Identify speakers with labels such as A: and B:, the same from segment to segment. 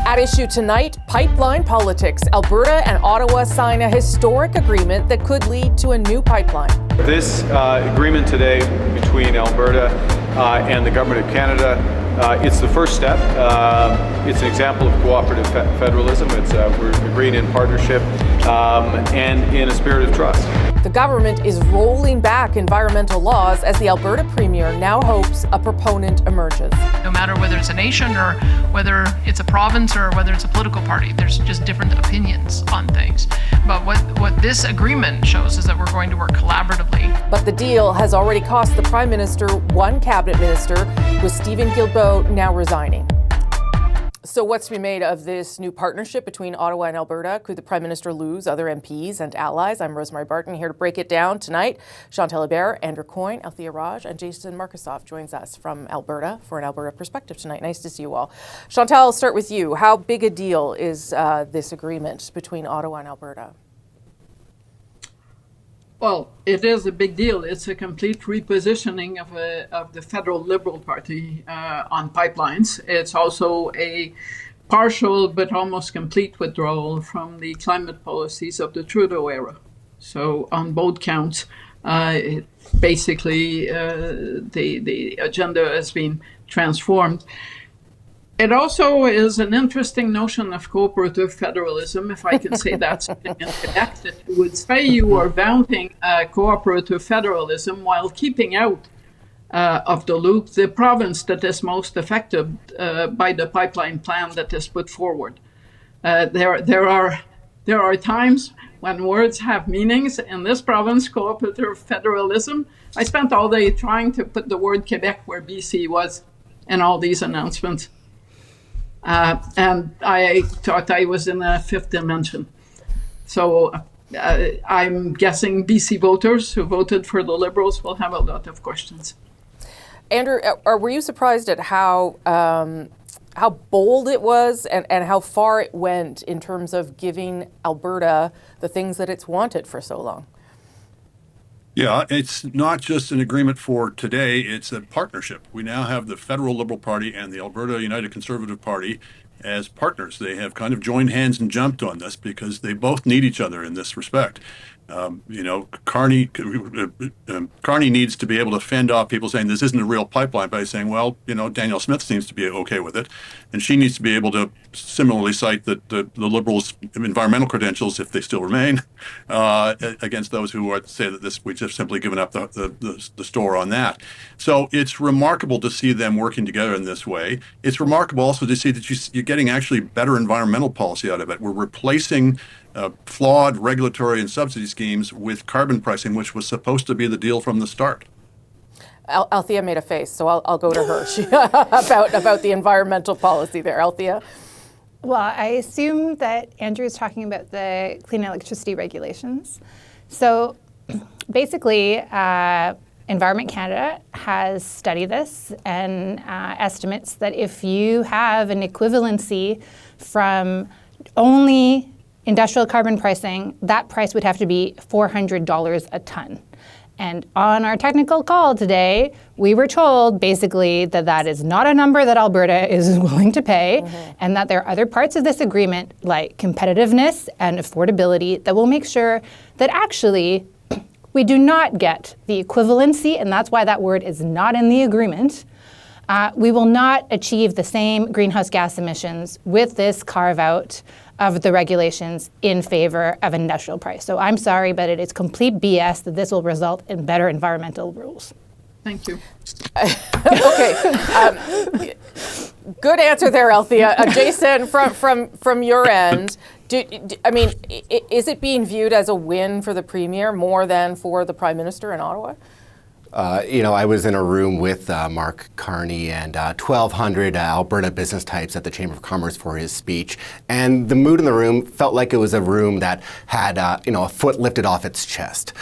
A: At issue tonight, pipeline politics. Alberta and Ottawa sign a historic agreement that could lead to a new pipeline.
B: This agreement today between Alberta and the Government of Canada, it's the first step. It's an example of cooperative federalism. We're agreeing in partnership and in a spirit of trust.
A: The government is rolling back environmental laws as the Alberta Premier now hopes a proponent emerges.
C: No matter whether it's a nation or whether it's a province or whether it's a political party, there's just different opinions on things. But what this agreement shows is that we're going to work collaboratively.
A: But the deal has already cost the Prime Minister one cabinet minister, with Stephen Guilbeault now resigning. So what's to be made of this new partnership between Ottawa and Alberta? Could the Prime Minister lose other MPs and allies? I'm Rosemary Barton, here to break it down tonight. Chantal Hébert, Andrew Coyne, Althea Raj, and Jason Markusoff joins us from Alberta for an Alberta perspective tonight. Nice to see you all. Chantal, I'll start with you. How big a deal is this agreement between Ottawa and Alberta?
D: Well, it is a big deal. It's a complete repositioning of the federal Liberal Party on pipelines. It's also a partial but almost complete withdrawal from the climate policies of the Trudeau era. So on both counts, basically the agenda has been transformed. It also is an interesting notion of cooperative federalism, if I can say that in Quebec, that you would say you are vaunting cooperative federalism while keeping out of the loop the province that is most affected by the pipeline plan that is put forward. There are times when words have meanings. In this province, cooperative federalism, I spent all day trying to put the word Quebec where BC was in all these announcements. And I thought I was in a fifth dimension. So I'm guessing BC voters who voted for the Liberals will have a lot of questions.
A: Andrew, were you surprised at how bold it was and how far it went in terms of giving Alberta the things that it's wanted for so long?
E: Yeah, it's not just an agreement for today, it's a partnership. We now have the federal Liberal Party and the Alberta United Conservative Party as partners. They have kind of joined hands and jumped on this because they both need each other in this respect. Carney needs to be able to fend off people saying this isn't a real pipeline by saying, well, Danielle Smith seems to be okay with it. And she needs to be able to similarly cite that the Liberals' environmental credentials, if they still remain, against those who say that we've just simply given up the store on that. So it's remarkable to see them working together in this way. It's remarkable also to see that you're getting actually better environmental policy out of it. We're replacing flawed regulatory and subsidy schemes with carbon pricing, which was supposed to be the deal from the start.
A: Althea made a face, so I'll go to her about the environmental policy there. Althea?
F: Well, I assume that Andrew is talking about the clean electricity regulations. So basically, Environment Canada has studied this and estimates that if you have an equivalency from only industrial carbon pricing, that price would have to be $400 a ton. And on our technical call today, we were told basically that that is not a number that Alberta is willing to pay, and that there are other parts of this agreement like competitiveness and affordability that will make sure that actually we do not get the equivalency, and that's why that word is not in the agreement. We will not achieve the same greenhouse gas emissions with this carve-out of the regulations in favor of industrial price. So I'm sorry, but it is complete BS that this will result in better environmental rules.
D: Thank you.
A: Okay. Good answer there, Althea. Jason, from your end, is it being viewed as a win for the Premier more than for the Prime Minister in Ottawa?
G: I was in a room with Mark Carney and 1,200 Alberta business types at the Chamber of Commerce for his speech, and the mood in the room felt like it was a room that had a foot lifted off its chest.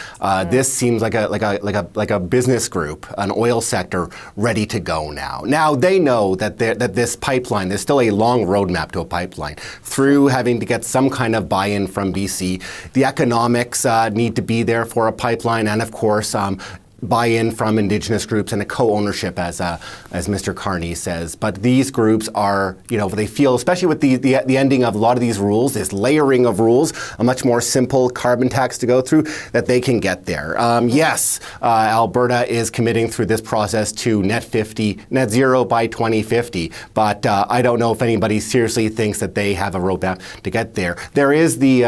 G: This seems like a business group, an oil sector ready to go now. Now they know that this pipeline, there's still a long roadmap to a pipeline through having to get some kind of buy-in from BC. The economics need to be there for a pipeline, and of course. buy-in from Indigenous groups and a co-ownership, as Mr. Carney says. But these groups are, they feel, especially with the ending of a lot of these rules, this layering of rules, a much more simple carbon tax to go through, that they can get there. Yes, Alberta is committing through this process to net zero by 2050, but I don't know if anybody seriously thinks that they have a roadmap to get there. There is the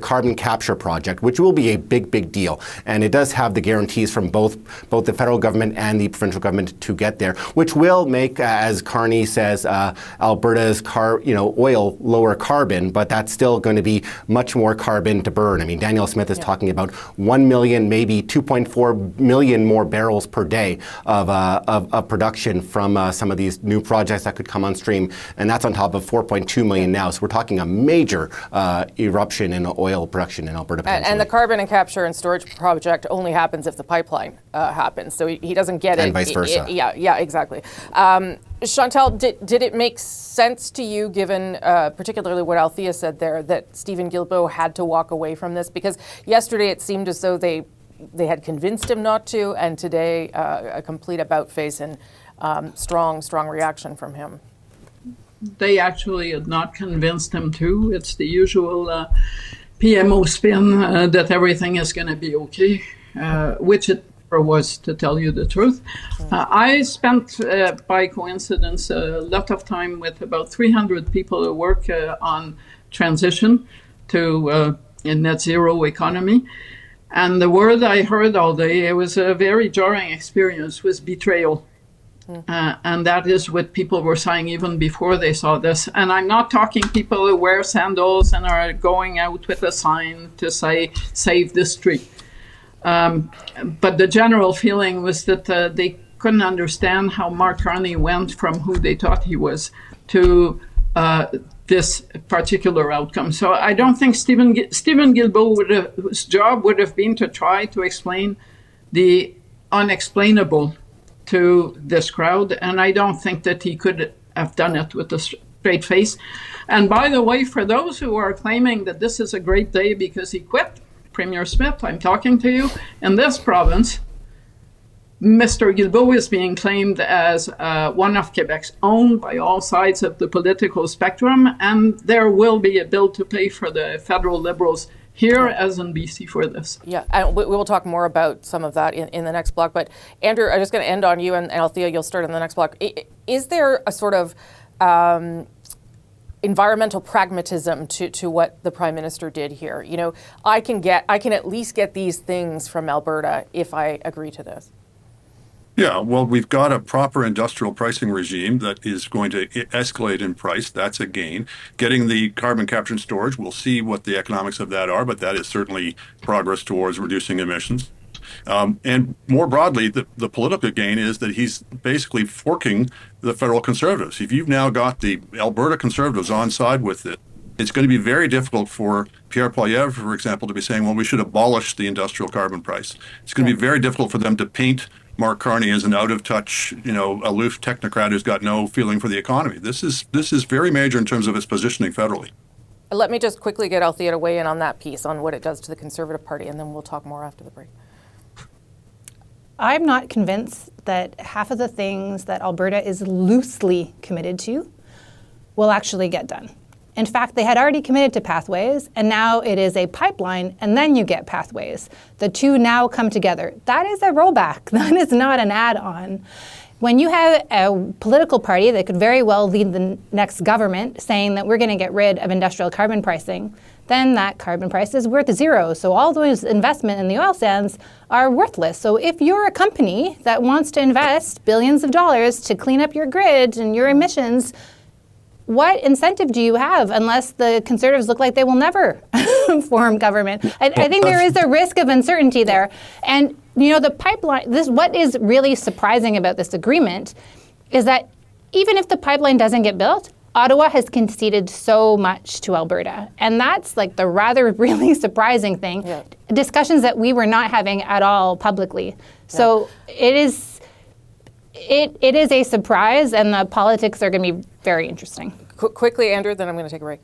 G: carbon capture project, which will be a big deal, and it does have the guarantees from both the federal government and the provincial government to get there, which will make, as Carney says, Alberta's oil lower carbon, but that's still going to be much more carbon to burn. I mean, Danielle Smith is talking about 1 million, maybe 2.4 million more barrels per day of production from some of these new projects that could come on stream, and that's on top of 4.2 million now. So we're talking a major eruption in oil production in Alberta.
A: And the carbon and capture and storage project only happens if the pipeline happens, so he doesn't get it.
G: And vice versa.
A: Yeah, exactly. Chantal, did it make sense to you, given particularly what Althea said there, that Steven Guilbeault had to walk away from this? Because yesterday it seemed as though they had convinced him not to, and today a complete about-face and strong reaction from him.
D: They actually had not convinced him to. It's the usual PMO spin that everything is going to be okay, which it was, to tell you the truth. I spent, by coincidence, a lot of time with about 300 people who work on transition to a net zero economy. And the word I heard all day, it was a very jarring experience, was betrayal. And that is what people were saying even before they saw this. And I'm not talking people who wear sandals and are going out with a sign to say, save this tree. But the general feeling was that they couldn't understand how Mark Carney went from who they thought he was to this particular outcome. So I don't think Steven Guilbeault whose job would have been to try to explain the unexplainable to this crowd, and I don't think that he could have done it with a straight face. And by the way, for those who are claiming that this is a great day because he quit, Premier Smith, I'm talking to you, in this province, Mr. Guilbeault is being claimed as one of Quebec's own by all sides of the political spectrum, and there will be a bill to pay for the federal Liberals here as in BC for this.
A: Yeah, and we will talk more about some of that in the next block. But Andrew, I'm just going to end on you, and Althea, you'll start in the next block. Is there a sort of environmental pragmatism to what the Prime Minister did here? I can at least get these things from Alberta if I agree to this.
E: Yeah, well, we've got a proper industrial pricing regime that is going to escalate in price. That's a gain. Getting the carbon capture and storage, we'll see what the economics of that are, but that is certainly progress towards reducing emissions. And more broadly, the political gain is that he's basically forking the federal Conservatives. If you've now got the Alberta Conservatives on side with it, it's going to be very difficult for Pierre Poilievre, for example, to be saying, well, we should abolish the industrial carbon price. It's going to be very difficult for them to paint Mark Carney as an out-of-touch, aloof technocrat who's got no feeling for the economy. This is very major in terms of its positioning federally.
A: Let me just quickly get Althea to weigh in on that piece, on what it does to the Conservative Party, and then we'll talk more after the break.
F: I'm not convinced that half of the things that Alberta is loosely committed to will actually get done. In fact, they had already committed to pathways, and now it is a pipeline, and then you get pathways. The two now come together. That is a rollback. That is not an add-on. When you have a political party that could very well lead the next government saying that we're going to get rid of industrial carbon pricing, then that carbon price is worth zero. So all those investment in the oil sands are worthless. So if you're a company that wants to invest billions of dollars to clean up your grid and your emissions, what incentive do you have unless the Conservatives look like they will never form government? I think there is a risk of uncertainty there. And, the pipeline, what is really surprising about this agreement is that even if the pipeline doesn't get built, Ottawa has conceded so much to Alberta. And that's like the rather really surprising thing. Yeah. Discussions that we were not having at all publicly. So it is a surprise, and the politics are going to be very interesting.
A: Quickly, Andrew, then I'm going to take a break.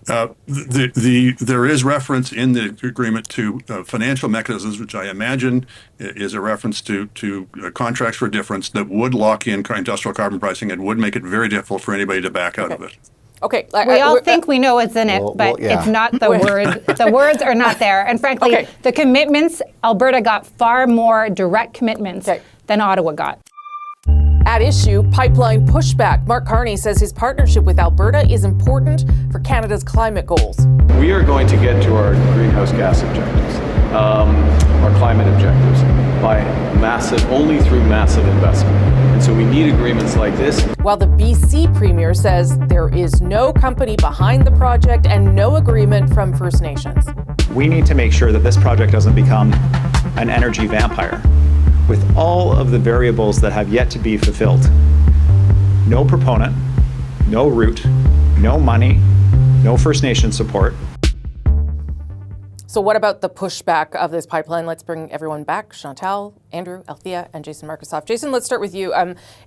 E: There is reference in the agreement to financial mechanisms, which I imagine is a reference to contracts for difference that would lock in industrial carbon pricing and would make it very difficult for anybody to back out of it.
A: Okay.
F: We all think we know what's in it, but
G: yeah.
F: it's not the word. The words are not there. And frankly, the commitments, Alberta got far more direct commitments than Ottawa got.
A: At issue, pipeline pushback. Mark Carney says his partnership with Alberta is important for Canada's climate goals.
B: We are going to get to our greenhouse gas objectives, our climate objectives, only through massive investment. And so we need agreements like this.
A: While the BC Premier says there is no company behind the project and no agreement from First Nations.
H: We need to make sure that this project doesn't become an energy vampire, with all of the variables that have yet to be fulfilled. No proponent, no route, no money, no First Nation support.
A: So what about the pushback of this pipeline? Let's bring everyone back. Chantal, Andrew, Althea, and Jason Markusoff. Jason, let's start with you.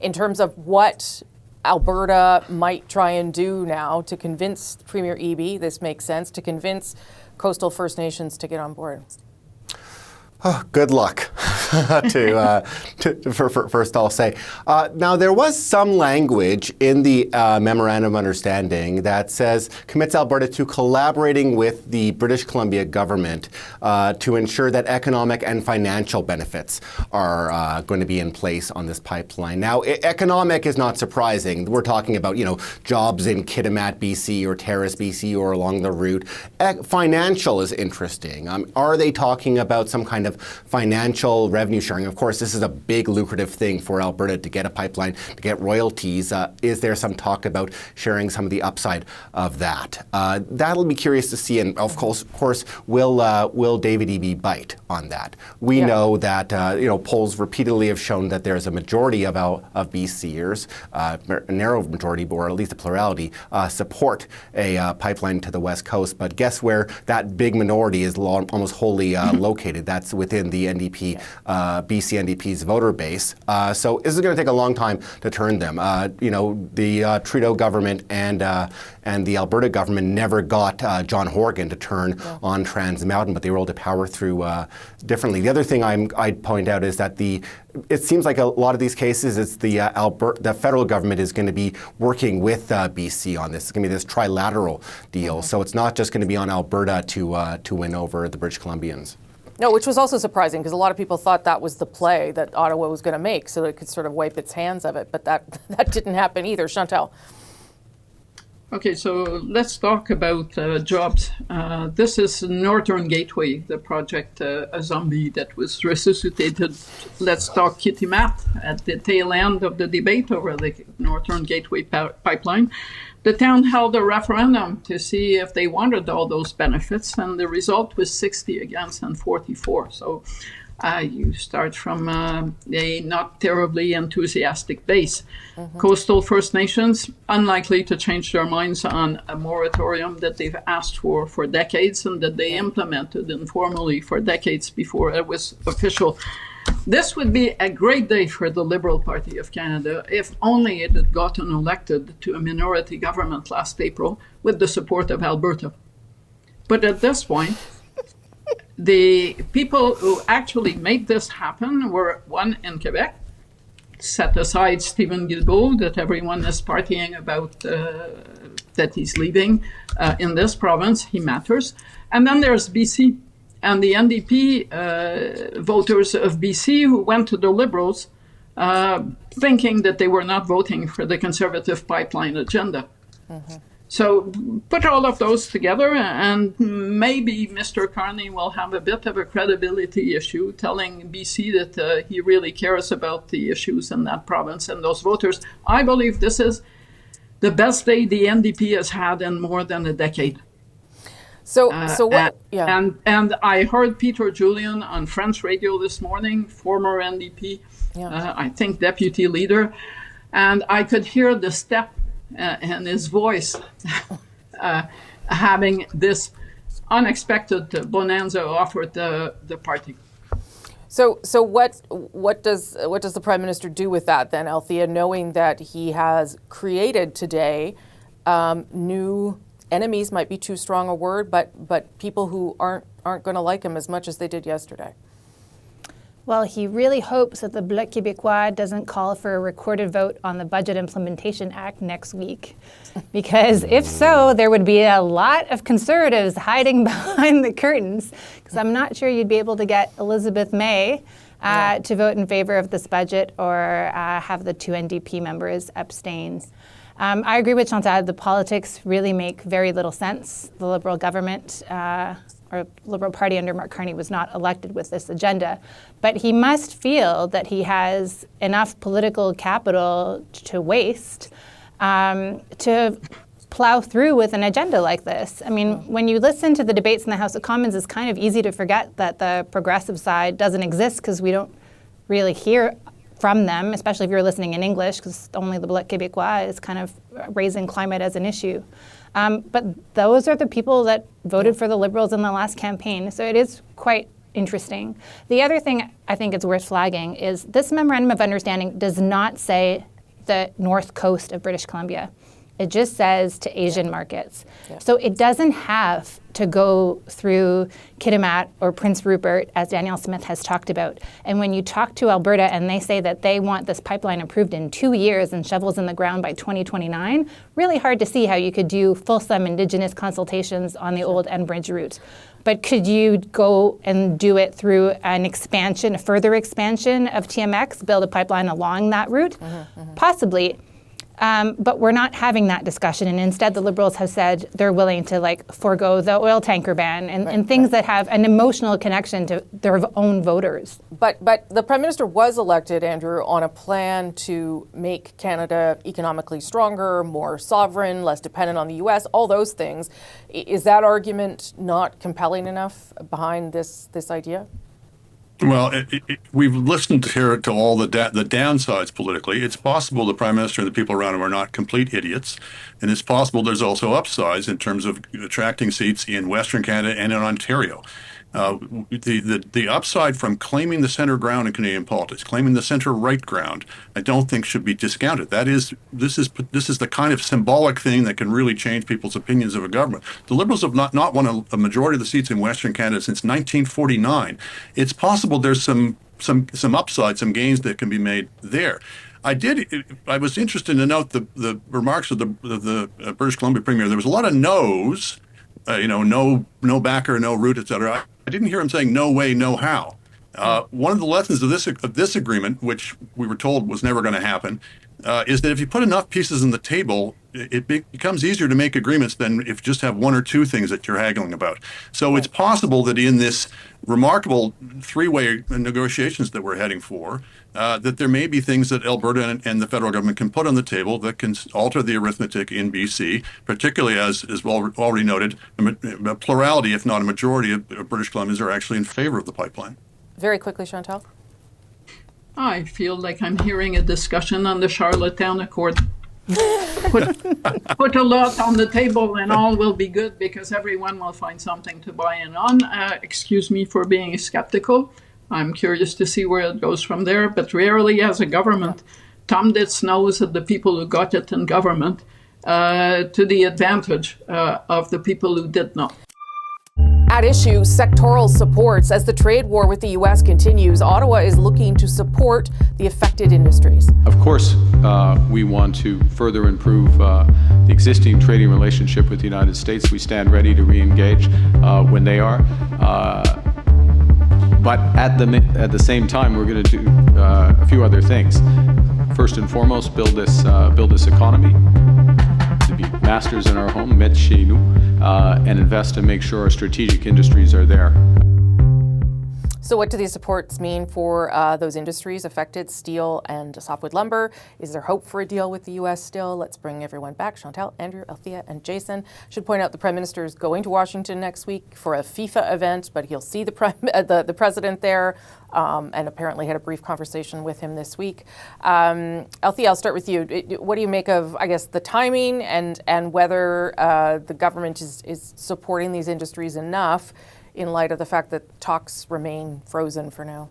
A: In terms of what Alberta might try and do now to convince Premier Eby, this makes sense, to convince coastal First Nations to get on board.
G: Oh, good luck. First I'll say. Now, there was some language in the Memorandum of Understanding that commits Alberta to collaborating with the British Columbia government to ensure that economic and financial benefits are going to be in place on this pipeline. Now, economic is not surprising. We're talking about, jobs in Kitimat, BC, or Terrace, BC, or along the route. Financial is interesting. Are they talking about some kind of financial revenue sharing? Of course, this is a big lucrative thing for Alberta to get a pipeline, to get royalties. Is there some talk about sharing some of the upside of that? That'll be curious to see, and of course, will David Eby bite on that? We know that polls repeatedly have shown that there's a majority of BCers, a narrow majority, or at least a plurality, support a pipeline to the West Coast. But guess where that big minority is almost wholly located? That's within the NDP, BC NDP's voter base. So this is going to take a long time to turn them. The Trudeau government and the Alberta government never got John Horgan to turn on Trans Mountain, but they were able to power through differently. The other thing I'd point out is that it seems like a lot of these cases, it's the federal government is going to be working with BC on this. It's going to be this trilateral deal. So it's not just going to be on Alberta to win over the British Columbians.
A: No, which was also surprising because a lot of people thought that was the play that Ottawa was going to make so that it could sort of wipe its hands of it. But that didn't happen either. Chantal.
D: Okay, so let's talk about jobs. This is Northern Gateway, the project, a zombie that was resuscitated. Let's talk Kitimat at the tail end of the debate over the Northern Gateway pipeline. The town held a referendum to see if they wanted all those benefits, and the result was 60 against and 44. So you start from a not terribly enthusiastic base. Coastal First Nations, unlikely to change their minds on a moratorium that they've asked for decades and that they implemented informally for decades before it was official. This would be a great day for the Liberal Party of Canada if only it had gotten elected to a minority government last April with the support of Alberta. But at this point, the people who actually made this happen were one in Quebec, set aside Stephen Guilbeault, that everyone is partying about that he's leaving in this province, he matters. And then there's BC. And the NDP voters of BC who went to the Liberals thinking that they were not voting for the Conservative pipeline agenda. So put all of those together and maybe Mr. Carney will have a bit of a credibility issue telling BC that he really cares about the issues in that province and those voters. I believe this is the best day the NDP has had in more than a decade.
A: So what?
D: And I heard Peter Julian on French radio this morning, former NDP, I think deputy leader, and I could hear the step in his voice having this unexpected bonanza offered the party.
A: So what does the Prime Minister do with that then, Althea, knowing that he has created today new enemies might be too strong a word, but people who aren't going to like him as much as they did yesterday.
F: Well, he really hopes that the Bloc Québécois doesn't call for a recorded vote on the Budget Implementation Act next week. Because if so, there would be a lot of Conservatives hiding behind the curtains. Because I'm not sure you'd be able to get Elizabeth May to vote in favor of this budget or have the 2 NDP members abstain. I agree with Chantal. The politics really make very little sense. The Liberal government or Liberal Party under Mark Carney was not elected with this agenda. But he must feel that he has enough political capital to waste to plow through with an agenda like this. I mean, when you listen to the debates in the House of Commons, it's kind of easy to forget that the progressive side doesn't exist because we don't really hear from them, especially if you're listening in English, because only the Bloc Québécois is kind of raising climate as an issue. But those are the people that voted for the Liberals in the last campaign, so it is quite interesting. The other thing I think it's worth flagging is this Memorandum of Understanding does not say the north coast of British Columbia. It just says to Asian markets. Yeah. So it doesn't have to go through Kitimat or Prince Rupert, as Danielle Smith has talked about. And when you talk to Alberta and they say that they want this pipeline approved in 2 years and shovels in the ground by 2029, really hard to see how you could do fulsome Indigenous consultations on the old Enbridge route. But could you go and do it through an expansion, a further expansion of TMX, build a pipeline along that route? Possibly. But we're not having that discussion, and instead the Liberals have said they're willing to forego the oil tanker ban and things that have an emotional connection to their own voters.
A: But the Prime Minister was elected, Andrew, on a plan to make Canada economically stronger, more sovereign, less dependent on the U.S., all those things. Is that argument not compelling enough behind this idea?
E: Well, we've listened here to all the downsides politically. It's possible the Prime Minister and the people around him are not complete idiots. And it's possible there's also upsides in terms of attracting seats in Western Canada and in Ontario. The upside from claiming the center ground in Canadian politics, claiming the center right ground, I don't think should be discounted. This is the kind of symbolic thing that can really change people's opinions of a government. The Liberals have not won a majority of the seats in Western Canada since 1949. It's possible there's some upside, some gains that can be made there. I was interested to note the remarks of the British Columbia Premier. There was a lot of no's. No backer, no route, et cetera. I didn't hear him saying no way, no how. One of the lessons of this agreement, which we were told was never going to happen, is that if you put enough pieces on the table, it becomes easier to make agreements than if you just have one or two things that you're haggling about. So it's possible that in this remarkable three-way negotiations that we're heading for, that there may be things that Alberta and the federal government can put on the table that can alter the arithmetic in BC, particularly as well already noted, a plurality, if not a majority of British Columbians are actually in favor of the pipeline.
A: Very quickly, Chantal.
D: I feel like I'm hearing a discussion on the Charlottetown Accord. Put a lot on the table and all will be good because everyone will find something to buy in on. Excuse me for being skeptical. I'm curious to see where it goes from there, but rarely as a government, Tom Ditz knows that the people who got it in government to the advantage of the people who did not.
A: At issue, sectoral supports. As the trade war with the U.S. continues, Ottawa is looking to support the affected industries.
B: Of course, we want to further improve the existing trading relationship with the United States. We stand ready to re-engage when they are. But at the same time, we're going to do a few other things. First and foremost, build this economy, to be masters in our home, maîtres chez nous, and invest to make sure our strategic industries are there.
A: So what do these supports mean for those industries affected, steel and softwood lumber? Is there hope for a deal with the U.S. still? Let's bring everyone back. Chantal, Andrew, Althea, and Jason. Should point out the Prime Minister is going to Washington next week for a FIFA event, but he'll see the President there and apparently had a brief conversation with him this week. Althea, I'll start with you. What do you make of, I guess, the timing and whether the government is supporting these industries enough in light of the fact that talks remain frozen for now?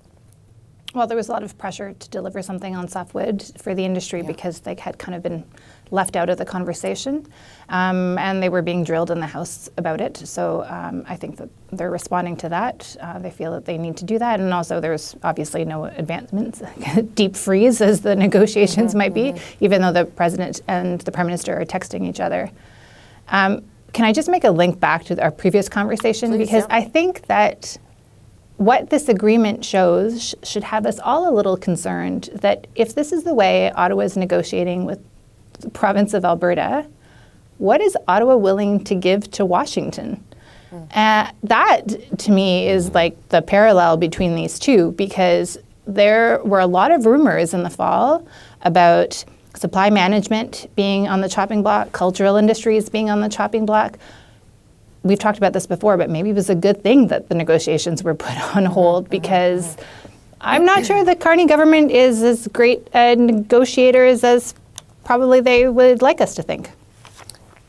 F: Well, there was a lot of pressure to deliver something on softwood for the industry because they had kind of been left out of the conversation, and they were being drilled in the House about it. So I think that they're responding to that. They feel that they need to do that, and also there's obviously no advancements, deep freeze as the negotiations might be, even though the President and the Prime Minister are texting each other. Can I just make a link back to our previous conversation?
A: Please,
F: because I think that what this agreement shows should have us all a little concerned that if this is the way Ottawa is negotiating with the province of Alberta, what is Ottawa willing to give to Washington? That, to me, is like the parallel between these two, because there were a lot of rumors in the fall about supply management being on the chopping block, cultural industries being on the chopping block. We've talked about this before, but maybe it was a good thing that the negotiations were put on hold, because I'm not sure the Carney government is as great negotiators as probably they would like us to think.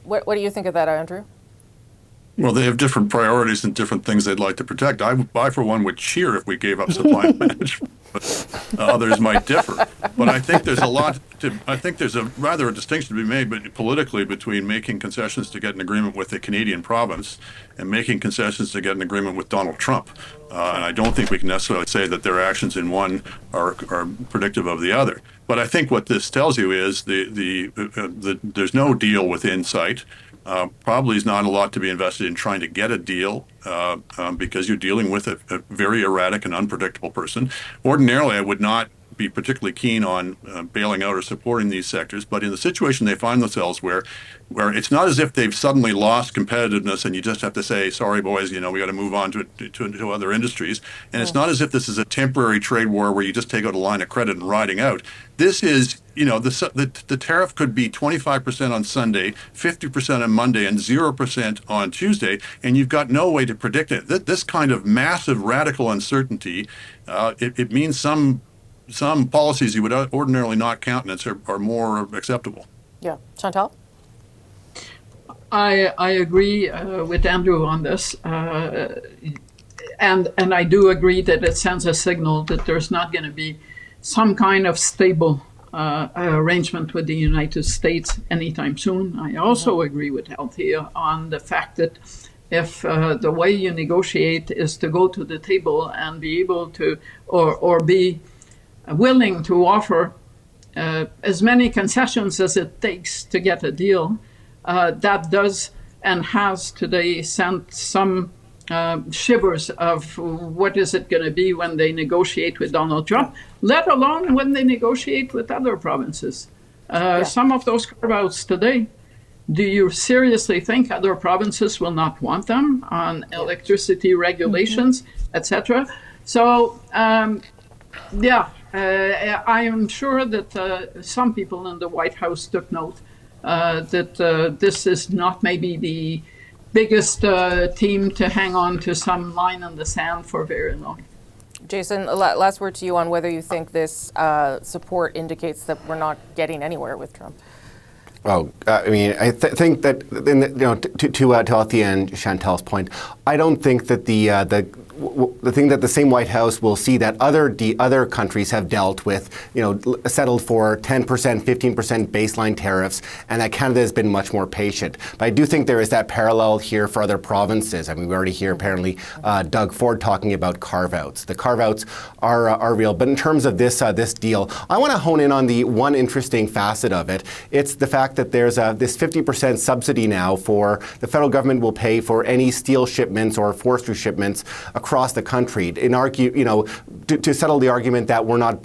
A: What do you think of that, Andrew?
E: Well, they have different priorities and different things they'd like to protect. I, for one, would cheer if we gave up supply management, but others might differ. But I think there's a rather a distinction to be made, but politically, between making concessions to get an agreement with a Canadian province and making concessions to get an agreement with Donald Trump. And I don't think we can necessarily say that their actions in one are predictive of the other. But I think what this tells you is there's no deal within sight. Probably is not a lot to be invested in trying to get a deal because you're dealing with a very erratic and unpredictable person. Ordinarily, I would not be particularly keen on bailing out or supporting these sectors, but in the situation they find themselves where it's not as if they've suddenly lost competitiveness and you just have to say, sorry, boys, we got to move on to other industries. And it's not as if this is a temporary trade war where you just take out a line of credit and riding out. This is, the tariff could be 25% on Sunday, 50% on Monday, and 0% on Tuesday, and you've got no way to predict it. This kind of massive radical uncertainty, it means some policies you would ordinarily not countenance are more acceptable.
A: Yeah. Chantal?
D: I agree with Andrew on this. And I do agree that it sends a signal that there's not going to be some kind of stable arrangement with the United States anytime soon. I also agree with Althea on the fact that if the way you negotiate is to go to the table and be able to, or be willing to offer as many concessions as it takes to get a deal, that does and has today sent some shivers of what is it going to be when they negotiate with Donald Trump, let alone when they negotiate with other provinces. Some of those carve-outs today, do you seriously think other provinces will not want them on electricity regulations, etc.? So, I am sure that some people in the White House took note that this is not maybe the biggest team to hang on to some line in the sand for very long.
A: Jason, last word to you on whether you think this support indicates that we're not getting anywhere with Trump.
G: Well, I mean, I think that to Althea and Chantal's point, I don't think that the thing that the same White House will see that other countries have dealt with, settled for 10%, 15% baseline tariffs, and that Canada has been much more patient. But I do think there is that parallel here for other provinces. I mean, we already hear apparently Doug Ford talking about carve-outs. The carve-outs are real. But in terms of this deal, I want to hone in on the one interesting facet of it. It's the fact that there's this 50% subsidy now for the federal government will pay for any steel shipments or forestry shipments across the country. To settle the argument that we're not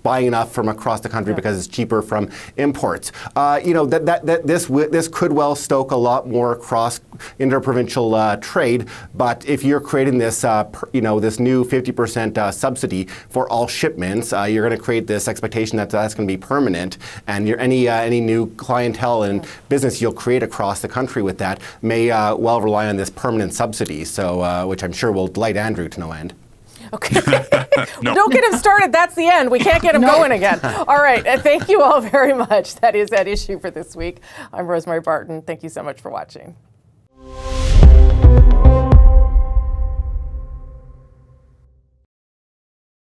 G: buying enough from across the country because it's cheaper from imports. This could well stoke a lot more cross interprovincial trade. But if you're creating this, this new 50% subsidy for all shipments, you're going to create this expectation that that's going to be permanent, and any new clientele and business you'll create across the country with that may well rely on this permanent subsidy. So, which I'm sure will delight Andrew to no end.
A: Okay. Don't get him started. That's the end. We can't get him going again. All right. Thank you all very much. That is At Issue for this week. I'm Rosemary Barton. Thank you so much for watching.